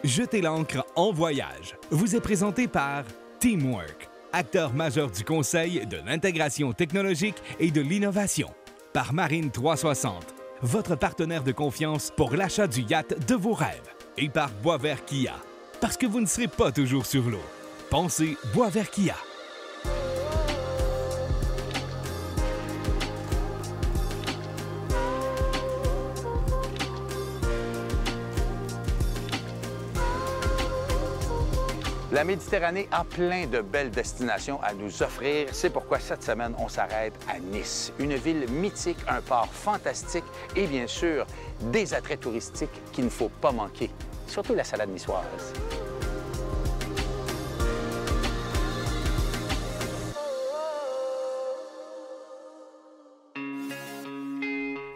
Jetez l'ancre en voyage vous est présenté par Teamwork, acteur majeur du conseil, de l'intégration technologique et de l'innovation. Par Marine 360, votre partenaire de confiance pour l'achat du yacht de vos rêves. Et par Boisvert Kia, parce que vous ne serez pas toujours sur l'eau. Pensez Boisvert Kia. La Méditerranée a plein de belles destinations à nous offrir. C'est pourquoi cette semaine, on s'arrête à Nice, une ville mythique, un port fantastique et bien sûr, des attraits touristiques qu'il ne faut pas manquer, surtout la salade niçoise.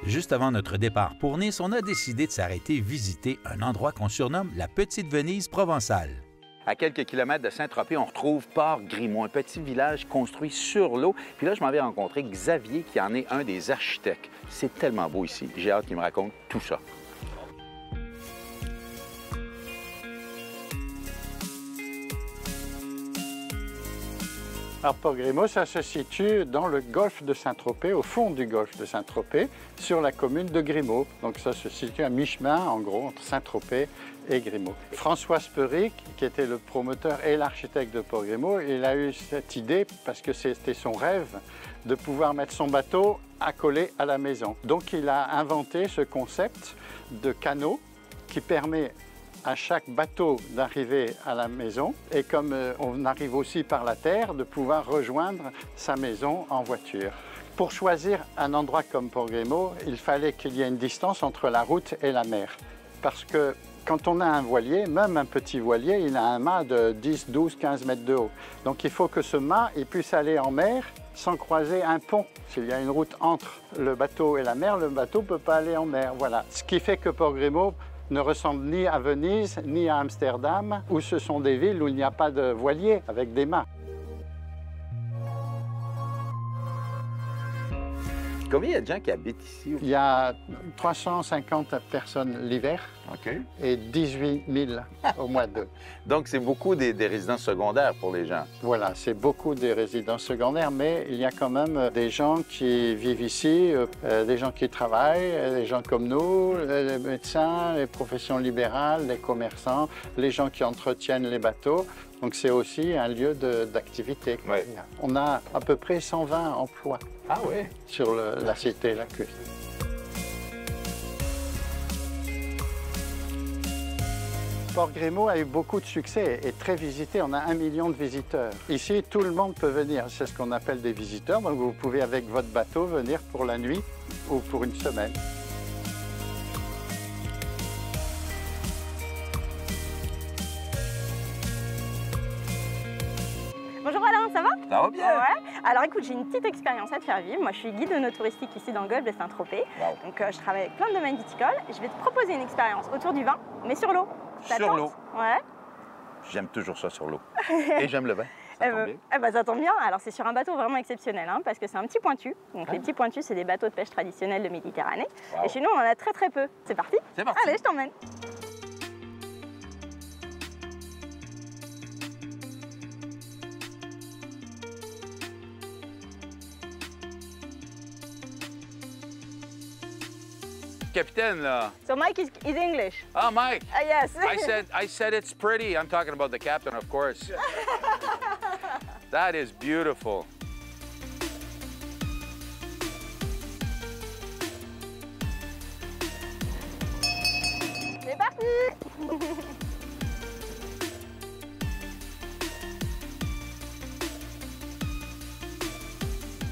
Juste avant notre départ pour Nice, on a décidé de s'arrêter visiter un endroit qu'on surnomme la Petite Venise provençale. À quelques kilomètres de Saint-Tropez, on retrouve Port-Grimaud, un petit village construit sur l'eau. Puis là, je m'en vais rencontrer Xavier, qui en est un des architectes. C'est tellement beau ici. J'ai hâte qu'il me raconte tout ça. Alors, Port-Grimaud, ça se situe dans le golfe de Saint-Tropez, au fond du golfe de Saint-Tropez, sur la commune de Grimaud. Donc ça se situe à mi-chemin, en gros, entre Saint-Tropez et Grimaud. François Speric, qui était le promoteur et l'architecte de Port-Grimaud, il a eu cette idée, parce que c'était son rêve, de pouvoir mettre son bateau accolé à la maison. Donc il a inventé ce concept de canot qui permet à chaque bateau d'arriver à la maison et comme on arrive aussi par la terre, de pouvoir rejoindre sa maison en voiture. Pour choisir un endroit comme Port-Grimaud, il fallait qu'il y ait une distance entre la route et la mer. Parce que quand on a un voilier, même un petit voilier, il a un mât de 10, 12, 15 mètres de haut. Donc il faut que ce mât il puisse aller en mer sans croiser un pont. S'il y a une route entre le bateau et la mer, le bateau ne peut pas aller en mer. Voilà. Ce qui fait que Port-Grimaud ne ressemble ni à Venise, ni à Amsterdam, où ce sont des villes où il n'y a pas de voilier avec des mâts. Combien il y a de gens qui habitent ici? Il y a 350 personnes l'hiver et 18 000 au mois d'août. Donc, c'est beaucoup des résidences secondaires pour les gens. Voilà, c'est beaucoup des résidences secondaires, mais il y a quand même des gens qui vivent ici, des gens qui travaillent, des gens comme nous, les médecins, les professions libérales, les commerçants, les gens qui entretiennent les bateaux. Donc, c'est aussi un lieu d'activité. Ouais. On a à peu près 120 emplois. Ah oui? Sur la cité Lacus. Port-Grimaud a eu beaucoup de succès et très visité. On a 1 million de visiteurs. Ici, tout le monde peut venir. C'est ce qu'on appelle des visiteurs. Donc, vous pouvez, avec votre bateau, venir pour la nuit ou pour une semaine. Bonjour Alain, ça va? Ça va bien? Ouais. Alors écoute, j'ai une petite expérience à te faire vivre. Moi, je suis guide touristique ici dans le golfe de Saint-Tropez. Wow. Donc je travaille avec plein de domaines viticoles. Et je vais te proposer une expérience autour du vin, mais sur l'eau. Sur l'eau? Ouais. J'aime toujours ça sur l'eau. Et j'aime le vin. Ça tombe bien. Ça tombe bien. Alors c'est sur un bateau vraiment exceptionnel, hein, parce que c'est un petit pointu. Donc les petits pointus, c'est des bateaux de pêche traditionnels de Méditerranée. Wow. Et chez nous, on en a très très peu. C'est parti? C'est parti. Allez, je t'emmène. Capitaine, là. So Mike is English. Ah, Mike. Yes. I said it's pretty. I'm talking about the captain, of course. That is beautiful. C'est parti.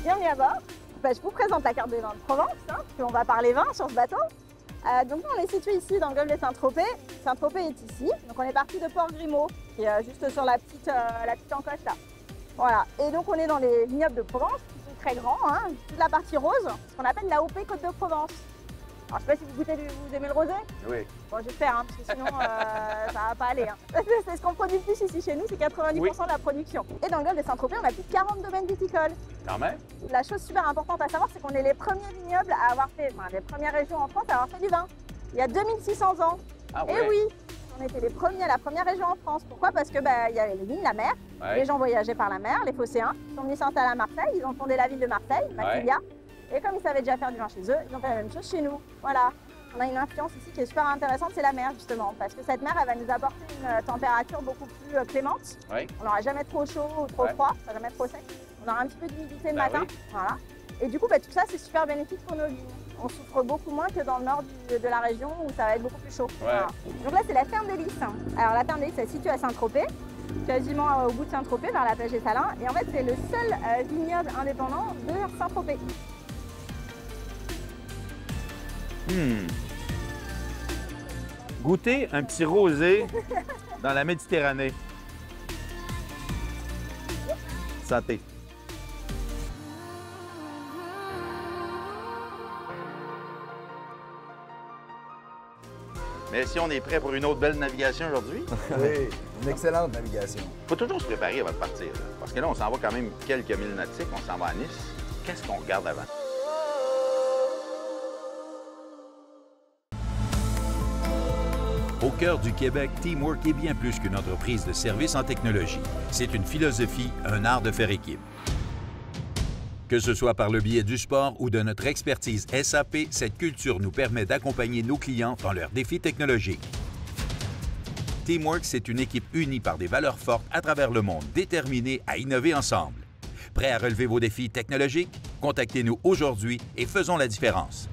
Bienvenue à bord. Je vous présente la carte des vins de Provence, hein, puis on va parler vin sur ce bateau. Donc on est situé ici dans le golfe de Saint-Tropez. Saint-Tropez est ici. Donc on est parti de Port-Grimaud, qui est juste sur la petite encoche là. Voilà. Et donc on est dans les vignobles de Provence, qui sont très grands, hein, toute la partie rose, ce qu'on appelle la OP Côte de Provence. Alors, je ne sais pas si vous aimez le rosé. Oui. Bon, j'espère, hein, parce que sinon, ça va pas aller. Hein. C'est ce qu'on produit le plus ici chez nous, c'est 90% de la production. Et dans le golfe de Saint-Tropez, on a plus de 40 domaines viticoles. Quand même. La chose super importante à savoir, c'est qu'on est les premiers vignobles à avoir fait, les premières régions en France à avoir fait du vin. Il y a 2600 ans. Ah ouais. Et oui. On était les premiers, la première région en France. Pourquoi? Parce que il y avait les lignes, la mer, Ouais. les gens voyageaient par la mer, les phocéens. Ils sont venus s'installer à Marseille, ils ont fondé la ville de Marseille, Massilia. Et comme ils savaient déjà faire du vin chez eux, ils ont fait la même chose chez nous. Voilà. On a une influence ici qui est super intéressante, c'est la mer justement. Parce que cette mer, elle va nous apporter une température beaucoup plus clémente. Ouais. On n'aura jamais trop chaud ou trop froid, jamais trop sec. On aura un petit peu d'humidité le matin. Oui. Voilà. Et du coup, tout ça, c'est super bénéfique pour nos vignes. On souffre beaucoup moins que dans le nord de la région où ça va être beaucoup plus chaud. Voilà. Donc là, c'est la ferme des Lys. Alors la ferme des Lys, elle est située à Saint-Tropez, quasiment au bout de Saint-Tropez, vers la plage des Salins. Et en fait, c'est le seul vignoble indépendant de Saint-Tropez. Goûter un petit rosé dans la Méditerranée. Santé. Mais si on est prêt pour une autre belle navigation aujourd'hui, Oui, une excellente navigation. il faut toujours se préparer avant de partir. Là. Parce que là, on s'en va quand même quelques milles nautiques, on s'en va à Nice. Qu'est-ce qu'on regarde avant? Au cœur du Québec, Teamwork est bien plus qu'une entreprise de services en technologie. C'est une philosophie, un art de faire équipe. Que ce soit par le biais du sport ou de notre expertise SAP, cette culture nous permet d'accompagner nos clients dans leurs défis technologiques. Teamwork, c'est une équipe unie par des valeurs fortes à travers le monde, déterminée à innover ensemble. Prêt à relever vos défis technologiques? Contactez-nous aujourd'hui et faisons la différence.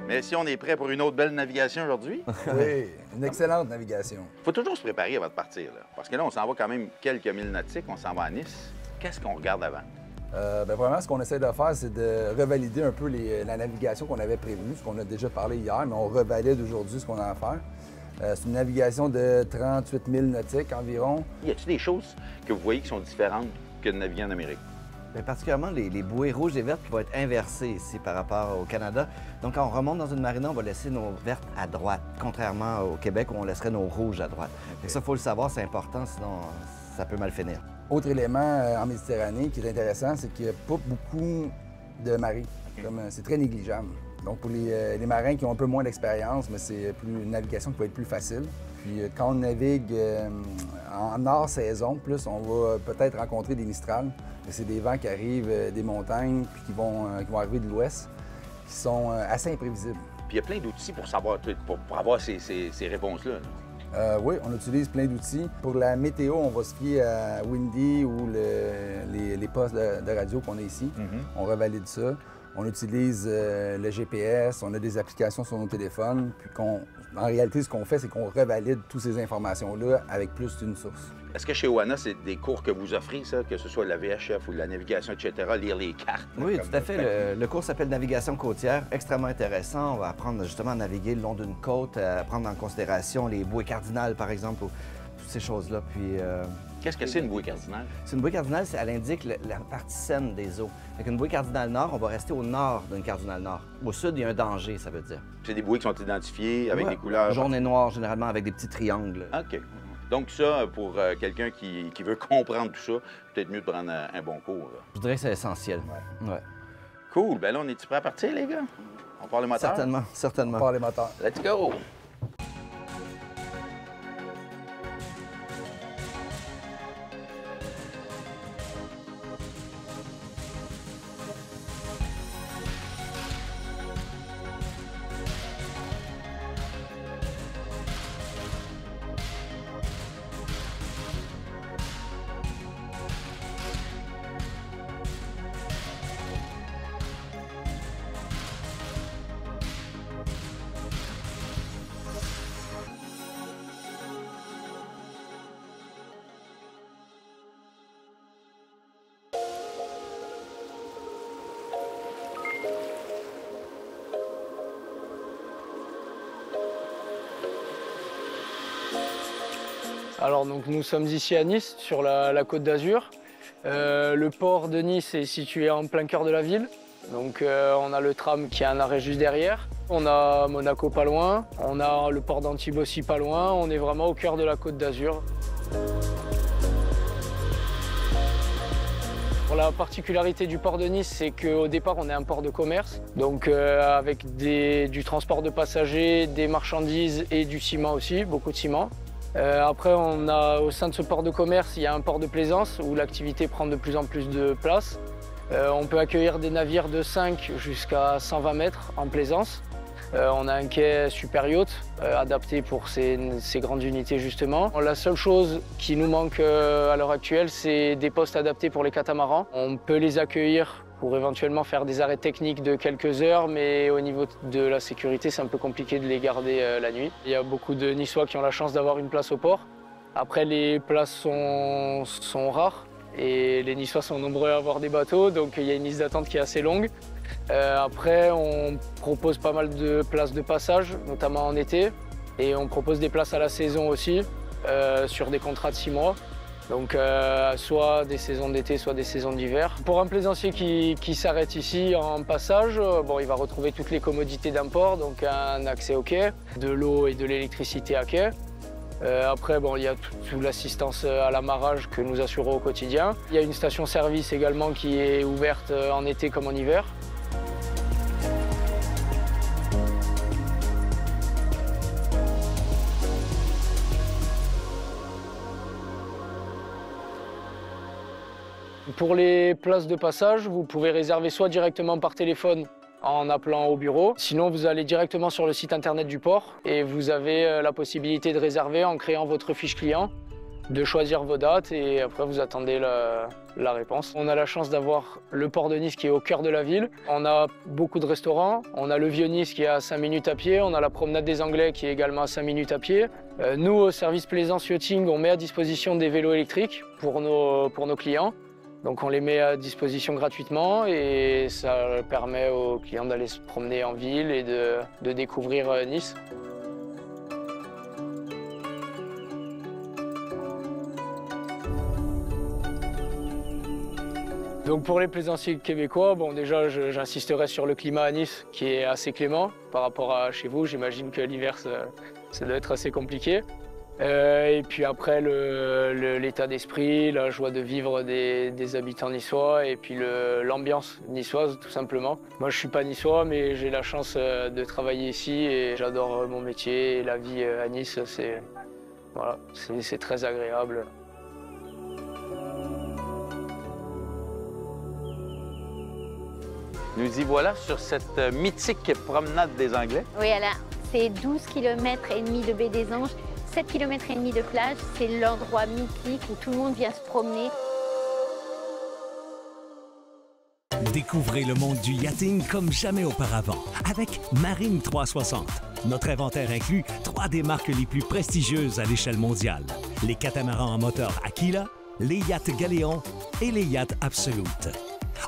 Mais si on est prêt pour une autre belle navigation aujourd'hui, Oui, une excellente navigation. il faut toujours se préparer avant de partir. Là. Parce que là, on s'en va quand même quelques milles nautiques, on s'en va à Nice. Qu'est-ce qu'on regarde avant? Vraiment, ce qu'on essaie de faire, c'est de revalider un peu la navigation qu'on avait prévue, ce qu'on a déjà parlé hier, mais on revalide aujourd'hui ce qu'on a à faire. C'est une navigation de 38 000 nautiques environ. Y a-t-il des choses que vous voyez qui sont différentes que de naviguer en Amérique? Bien, particulièrement les bouées rouges et vertes qui vont être inversées ici par rapport au Canada. Donc, quand on remonte dans une marina, on va laisser nos vertes à droite, contrairement au Québec où on laisserait nos rouges à droite. Okay. Ça, il faut le savoir, c'est important, sinon ça peut mal finir. Autre élément en Méditerranée qui est intéressant, c'est qu'il n'y a pas beaucoup de marées. Okay. C'est très négligeable. Donc, pour les marins qui ont un peu moins d'expérience, mais c'est une navigation qui va être plus facile. Puis, quand on navigue en hors saison, plus, on va peut-être rencontrer des mistrales. C'est des vents qui arrivent des montagnes puis qui vont arriver de l'ouest, qui sont assez imprévisibles. Puis il y a plein d'outils pour savoir, pour avoir ces réponses-là. Oui, on utilise plein d'outils. Pour la météo, on va se fier à Windy ou les postes de radio qu'on a ici. On revalide ça. On utilise le GPS, on a des applications sur nos téléphones. Puis en réalité, ce qu'on fait, c'est qu'on revalide toutes ces informations-là avec plus d'une source. Est-ce que chez Oana, c'est des cours que vous offrez, ça, que ce soit la VHF ou la navigation, etc., lire les cartes? Oui, tout à fait. Le cours s'appelle Navigation côtière, extrêmement intéressant. On va apprendre justement à naviguer le long d'une côte, à prendre en considération les bouées cardinales, par exemple, ou toutes ces choses-là. Puis, qu'est-ce que c'est une bouée cardinale? C'est une bouée cardinale, elle indique la partie saine des eaux. Avec une bouée cardinale nord, on va rester au nord d'une cardinale nord. Au sud, il y a un danger, ça veut dire. C'est des bouées qui sont identifiées avec des couleurs? Jaune et noir, généralement, avec des petits triangles. OK. Donc ça, pour quelqu'un qui veut comprendre tout ça, peut-être mieux de prendre un bon cours. Là. Je dirais que c'est essentiel. Ouais. Cool. Bien là, on est-tu prêt à partir, les gars? On part le moteur? Certainement, certainement. On part les moteurs. Let's go! Alors donc nous sommes ici à Nice, sur la Côte d'Azur. Le port de Nice est situé en plein cœur de la ville. Donc on a le tram qui a un arrêt juste derrière. On a Monaco pas loin, on a le port d'Antibes aussi pas loin. On est vraiment au cœur de la Côte d'Azur. La particularité du port de Nice, c'est qu'au départ, on est un port de commerce, donc avec du transport de passagers, des marchandises et du ciment aussi, beaucoup de ciment. Après, au sein de ce port de commerce, il y a un port de plaisance où l'activité prend de plus en plus de place. On peut accueillir des navires de 5 jusqu'à 120 mètres en plaisance. On a un quai super yacht adapté pour ces grandes unités justement. La seule chose qui nous manque à l'heure actuelle, c'est des postes adaptés pour les catamarans. On peut les accueillir pour éventuellement faire des arrêts techniques de quelques heures, mais au niveau de la sécurité, c'est un peu compliqué de les garder la nuit. Il y a beaucoup de Niçois qui ont la chance d'avoir une place au port. Après, les places sont rares et les Niçois sont nombreux à avoir des bateaux, donc il y a une liste d'attente qui est assez longue. Après, on propose pas mal de places de passage, notamment en été, et on propose des places à la saison aussi, sur des contrats de 6 mois. Donc soit des saisons d'été, soit des saisons d'hiver. Pour un plaisancier qui s'arrête ici en passage, il va retrouver toutes les commodités d'un port, donc un accès au quai, de l'eau et de l'électricité à quai. Après, il y a toute l'assistance à l'amarrage que nous assurons au quotidien. Il y a une station-service également qui est ouverte en été comme en hiver. Pour les places de passage, vous pouvez réserver soit directement par téléphone en appelant au bureau. Sinon, vous allez directement sur le site internet du port et vous avez la possibilité de réserver en créant votre fiche client, de choisir vos dates et après vous attendez la réponse. On a la chance d'avoir le port de Nice qui est au cœur de la ville. On a beaucoup de restaurants. On a le Vieux-Nice qui est à 5 minutes à pied. On a la promenade des Anglais qui est également à 5 minutes à pied. Nous, au service plaisance yachting, on met à disposition des vélos électriques pour nos clients. Donc on les met à disposition gratuitement et ça permet aux clients d'aller se promener en ville et de découvrir Nice. Donc pour les plaisanciers québécois, déjà j'insisterai sur le climat à Nice qui est assez clément par rapport à chez vous. J'imagine que l'hiver ça doit être assez compliqué. Et puis après, l'état d'esprit, la joie de vivre des habitants niçois et puis l'ambiance niçoise, tout simplement. Moi, je ne suis pas niçois, mais j'ai la chance de travailler ici et j'adore mon métier et la vie à Nice, c'est très agréable. Nous y voilà sur cette mythique promenade des Anglais. Oui, Alain, c'est 12 km et demi de baie des Anges. 7 km et demi de plage, c'est l'endroit mythique où tout le monde vient se promener. Découvrez le monde du yachting comme jamais auparavant avec Marine 360. Notre inventaire inclut 3 des marques les plus prestigieuses à l'échelle mondiale. Les catamarans à moteur Aquila, les yachts Galéon et les yachts Absolute.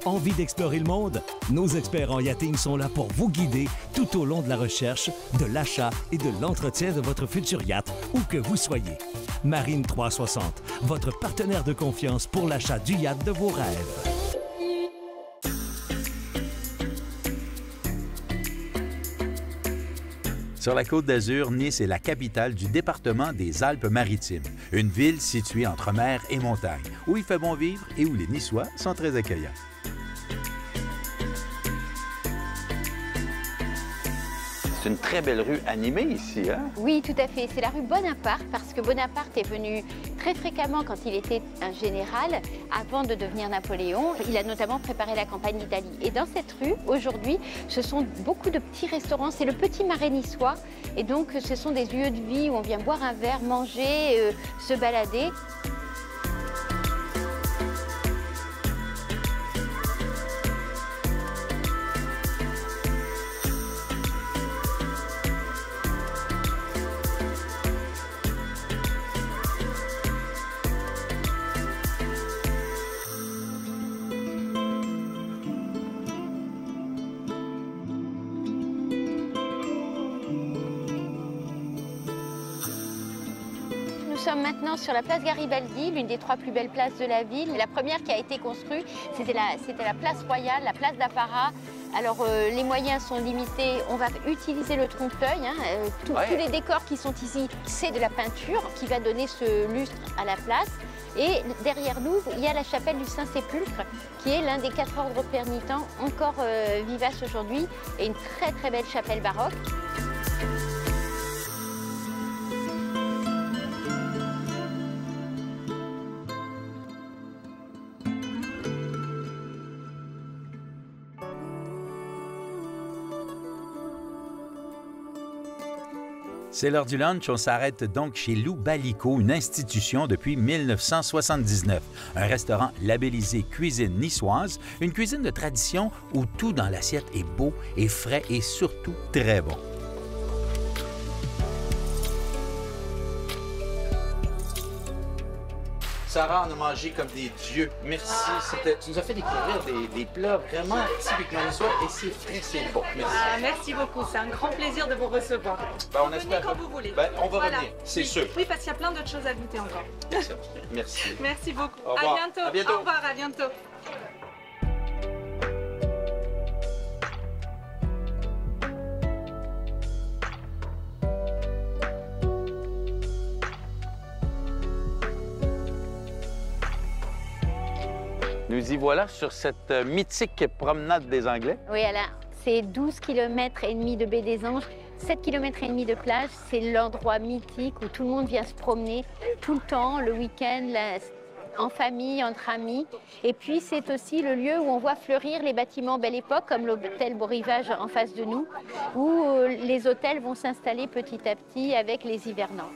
Envie d'explorer le monde? Nos experts en yachting sont là pour vous guider tout au long de la recherche, de l'achat et de l'entretien de votre futur yacht, où que vous soyez. Marine 360, votre partenaire de confiance pour l'achat du yacht de vos rêves. Sur la Côte d'Azur, Nice est la capitale du département des Alpes-Maritimes, une ville située entre mer et montagne, où il fait bon vivre et où les Niçois sont très accueillants. C'est une très belle rue animée ici, hein? Oui, tout à fait. C'est la rue Bonaparte, parce que Bonaparte est venu très fréquemment quand il était un général, avant de devenir Napoléon. Il a notamment préparé la campagne d'Italie. Et dans cette rue, aujourd'hui, ce sont beaucoup de petits restaurants. C'est le petit marais niçois. Et donc, ce sont des lieux de vie où on vient boire un verre, manger, se balader. Nous sommes maintenant sur la place Garibaldi, l'une des 3 plus belles places de la ville. La première qui a été construite, c'était la place Royale, la place d'Apparat. Alors les moyens sont limités, on va utiliser le trompe-l'œil. Tous les décors qui sont ici, c'est de la peinture qui va donner ce lustre à la place. Et derrière nous, il y a la chapelle du Saint-Sépulcre, qui est l'un des 4 ordres pénitents encore vivaces aujourd'hui, et une très très belle chapelle baroque. C'est l'heure du lunch, on s'arrête donc chez Lou Balico, une institution depuis 1979. Un restaurant labellisé cuisine niçoise, une cuisine de tradition où tout dans l'assiette est beau et frais et surtout très bon. Sarah, on a mangé comme des dieux. Merci. Tu nous as fait découvrir des plats vraiment typiquement niçois et c'est frais, c'est bon. Merci. Merci beaucoup. C'est un grand plaisir de vous recevoir. Ben, on espère quand vous voulez. Ben, on va revenir, c'est sûr. Oui, parce qu'il y a plein d'autres choses à goûter encore. Merci. Merci beaucoup. Au revoir. À bientôt. À bientôt. Au revoir, à bientôt. Nous y voilà sur cette mythique promenade des Anglais. Oui, alors, c'est 12 km et demi de baie des Anges, 7 km et demi de plage. C'est l'endroit mythique où tout le monde vient se promener tout le temps, le week-end, en famille, entre amis. Et puis, c'est aussi le lieu où on voit fleurir les bâtiments Belle Époque, comme l'hôtel Beau Rivage en face de nous, où les hôtels vont s'installer petit à petit avec les hivernants.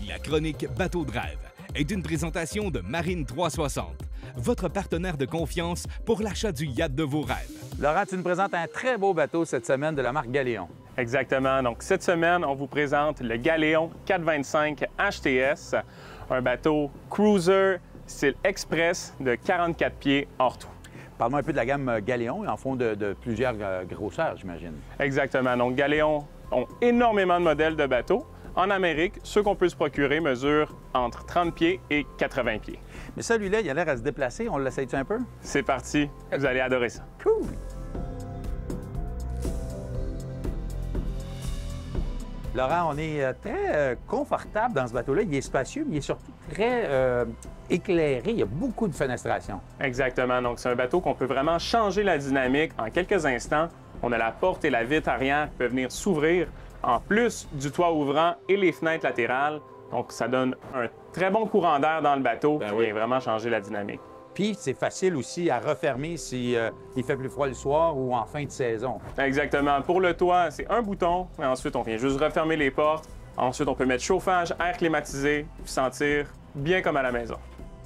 La chronique Bateau de rêve est une présentation de Marine 360, votre partenaire de confiance pour l'achat du yacht de vos rêves. Laurent, tu nous présentes un très beau bateau cette semaine de la marque Galéon. Exactement. Donc, cette semaine, on vous présente le Galéon 425 HTS, un bateau cruiser style express de 44 pieds hors tout. Parle-moi un peu de la gamme Galéon, en fond de plusieurs grosseurs, j'imagine. Exactement. Donc, Galéon ont énormément de modèles de bateaux. En Amérique, ceux qu'on peut se procurer mesurent entre 30 pieds et 80 pieds. Mais celui-là, il a l'air à se déplacer. On l'essaye-tu un peu? C'est parti. Vous allez adorer ça. Cool! Laurent, on est très confortable dans ce bateau-là. Il est spacieux, mais il est surtout très éclairé. Il y a beaucoup de fenestration. Exactement. Donc, c'est un bateau qu'on peut vraiment changer la dynamique en quelques instants. On a la porte et la vitre arrière qui peuvent venir s'ouvrir, en plus du toit ouvrant et les fenêtres latérales. Donc, ça donne un très bon courant d'air dans le bateau qui vient vraiment changer la dynamique. Puis, c'est facile aussi à refermer si il fait plus froid le soir ou en fin de saison. Exactement. Pour le toit, c'est un bouton. Et ensuite, on vient juste refermer les portes. Ensuite, on peut mettre chauffage, air climatisé, puis sentir bien comme à la maison.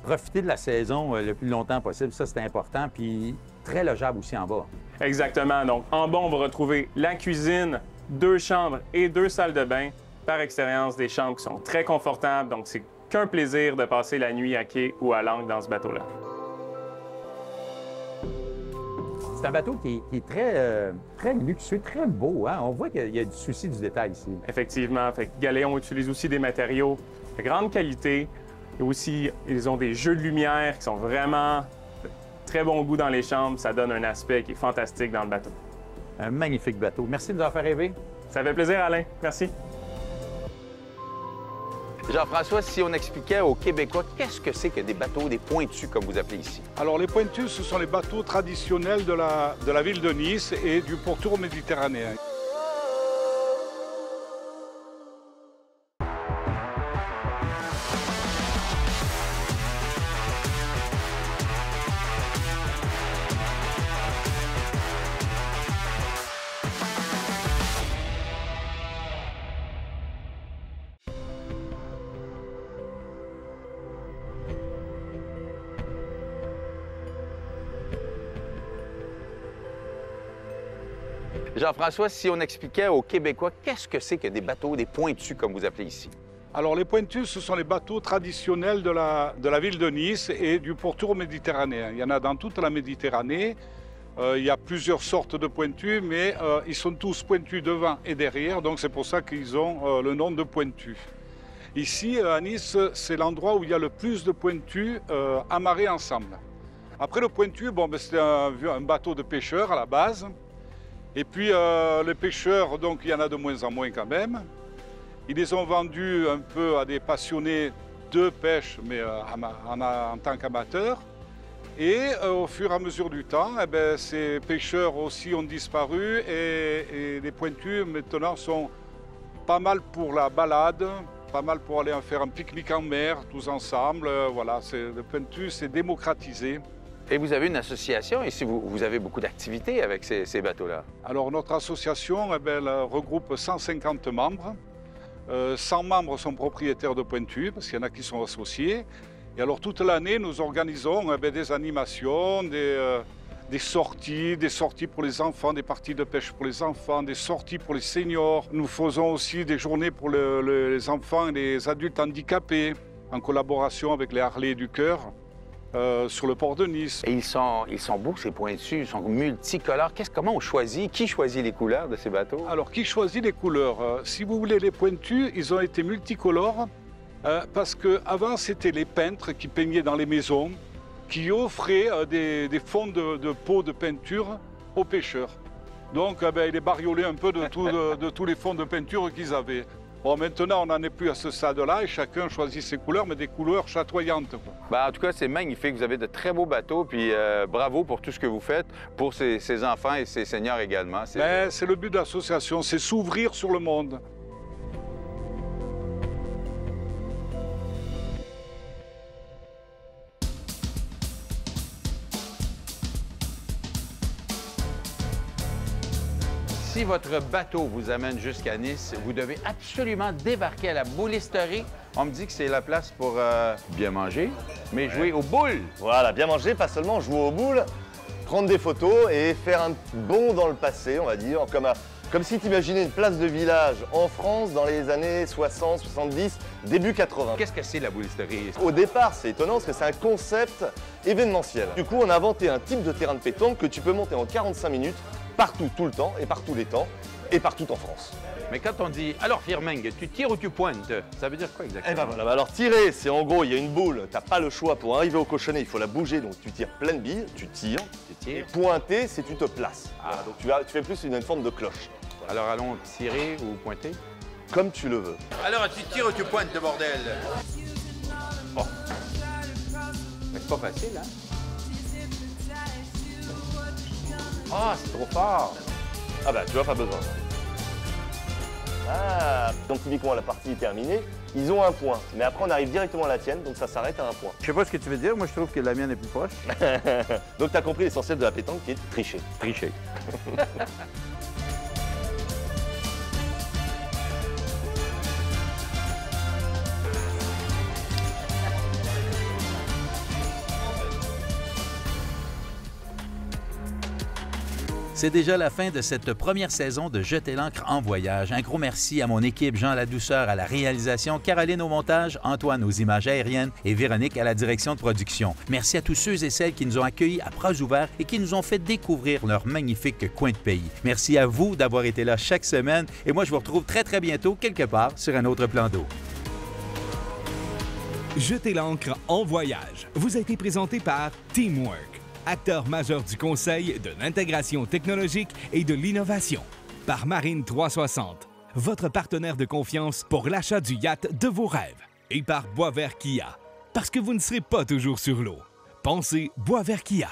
Profiter de la saison le plus longtemps possible, ça, c'est important. Puis, très logeable aussi en bas. Exactement. Donc, en bas, on va retrouver la cuisine, 2 chambres et 2 salles de bain. Par expérience, des chambres qui sont très confortables. Donc, c'est qu'un plaisir de passer la nuit à quai ou à l'ancre dans ce bateau-là. C'est un bateau qui est très luxueux, très beau. Hein? On voit qu'il y a du souci du détail ici. Effectivement. Fait que Galéon utilise aussi des matériaux de grande qualité. Et aussi, ils ont des jeux de lumière qui sont vraiment de très bon goût dans les chambres. Ça donne un aspect qui est fantastique dans le bateau. Un magnifique bateau. Merci de nous avoir fait rêver. Ça fait plaisir, Alain. Merci. Jean-François, si on expliquait aux Québécois qu'est-ce que c'est que des bateaux, des pointus, comme vous appelez ici? Alors, les pointus, ce sont les bateaux traditionnels de la ville de Nice et du pourtour méditerranéen. Jean-François, si on expliquait aux Québécois qu'est-ce que c'est que des bateaux, des pointus, comme vous appelez ici? Alors les pointus, ce sont les bateaux traditionnels de la ville de Nice et du pourtour méditerranéen. Il y en a dans toute la Méditerranée. Il y a plusieurs sortes de pointus, mais ils sont tous pointus devant et derrière, donc c'est pour ça qu'ils ont le nom de pointus. Ici, à Nice, c'est l'endroit où il y a le plus de pointus amarrés ensemble. Après le pointu, bon, c'était un bateau de pêcheurs à la base. Et puis les pêcheurs, donc il y en a de moins en moins quand même. Ils les ont vendus un peu à des passionnés de pêche, mais en tant qu'amateurs. Et au fur et à mesure du temps, eh bien, ces pêcheurs aussi ont disparu et les pointus maintenant sont pas mal pour la balade, pas mal pour aller faire un pique-nique en mer, tous ensemble. Voilà, le pointu s'est démocratisé. Et vous avez une association ici, vous avez beaucoup d'activités avec ces bateaux-là. Alors notre association, eh bien, elle regroupe 150 membres. 100 membres sont propriétaires de pointus, parce qu'il y en a qui sont associés. Et alors toute l'année, nous organisons des animations, des sorties pour les enfants, des parties de pêche pour les enfants, des sorties pour les seniors. Nous faisons aussi des journées pour les enfants et les adultes handicapés, en collaboration avec les Harley du Cœur, sur le port de Nice. Et ils sont beaux, ces pointus, ils sont multicolores. Comment on choisit? Qui choisit les couleurs de ces bateaux? Alors, qui choisit les couleurs? Si vous voulez, les pointus, ils ont été multicolores. Parce qu'avant, c'était les peintres qui peignaient dans les maisons, qui offraient des fonds de pots de peinture aux pêcheurs. Donc, ils les bariolaient un peu de tous les fonds de peinture qu'ils avaient. Bon, maintenant, on n'en est plus à ce stade-là et chacun choisit ses couleurs, mais des couleurs chatoyantes. En tout cas, c'est magnifique. Vous avez de très beaux bateaux, puis bravo pour tout ce que vous faites pour ces enfants et ces seniors également. C'est le but de l'association, c'est s'ouvrir sur le monde. Si votre bateau vous amène jusqu'à Nice, vous devez absolument débarquer à la boulisterie. On me dit que c'est la place pour bien manger, mais jouer aux boules. Voilà, bien manger, pas seulement jouer aux boules, prendre des photos et faire un bond dans le passé, on va dire, comme si tu imaginais une place de village en France dans les années 60, 70, début 80. Qu'est-ce que c'est la boulisterie? Au départ, c'est étonnant parce que c'est un concept événementiel. Du coup, on a inventé un type de terrain de pétanque que tu peux monter en 45 minutes, partout, tout le temps, et par tous les temps, et partout en France. Mais quand on dit « Alors, Firmingue, tu tires ou tu pointes », ça veut dire quoi exactement? Eh ben voilà, alors tirer, c'est en gros, il y a une boule, t'as pas le choix, pour arriver au cochonnet, il faut la bouger, donc tu tires pleine bille, tu tires. Et pointer, c'est tu te places. Voilà, donc tu fais plus une forme de cloche. Voilà. Alors allons tirer ou pointer? Comme tu le veux. Alors, tu tires ou tu pointes, le bordel? Bon. Mais c'est pas facile, hein? Ah, c'est trop fort! Ah bah, tu vois, pas besoin. Ah, donc typiquement, la partie est terminée. Ils ont un point, mais après, on arrive directement à la tienne, donc ça s'arrête à un point. Je sais pas ce que tu veux dire, moi je trouve que la mienne est plus proche. Donc tu as compris l'essentiel de la pétanque qui est tricher. Tricher. C'est déjà la fin de cette première saison de Jeter l'ancre en voyage. Un gros merci à mon équipe, Jean Ladouceur à la réalisation, Caroline au montage, Antoine aux images aériennes et Véronique à la direction de production. Merci à tous ceux et celles qui nous ont accueillis à bras ouverts et qui nous ont fait découvrir leur magnifique coin de pays. Merci à vous d'avoir été là chaque semaine et moi je vous retrouve très bientôt quelque part sur un autre plan d'eau. Jeter l'ancre en voyage vous a été présenté par Teamwork, acteur majeur du conseil, de l'intégration technologique et de l'innovation. Par Marine 360, votre partenaire de confiance pour l'achat du yacht de vos rêves. Et par Boisvert Kia, parce que vous ne serez pas toujours sur l'eau. Pensez Boisvert Kia.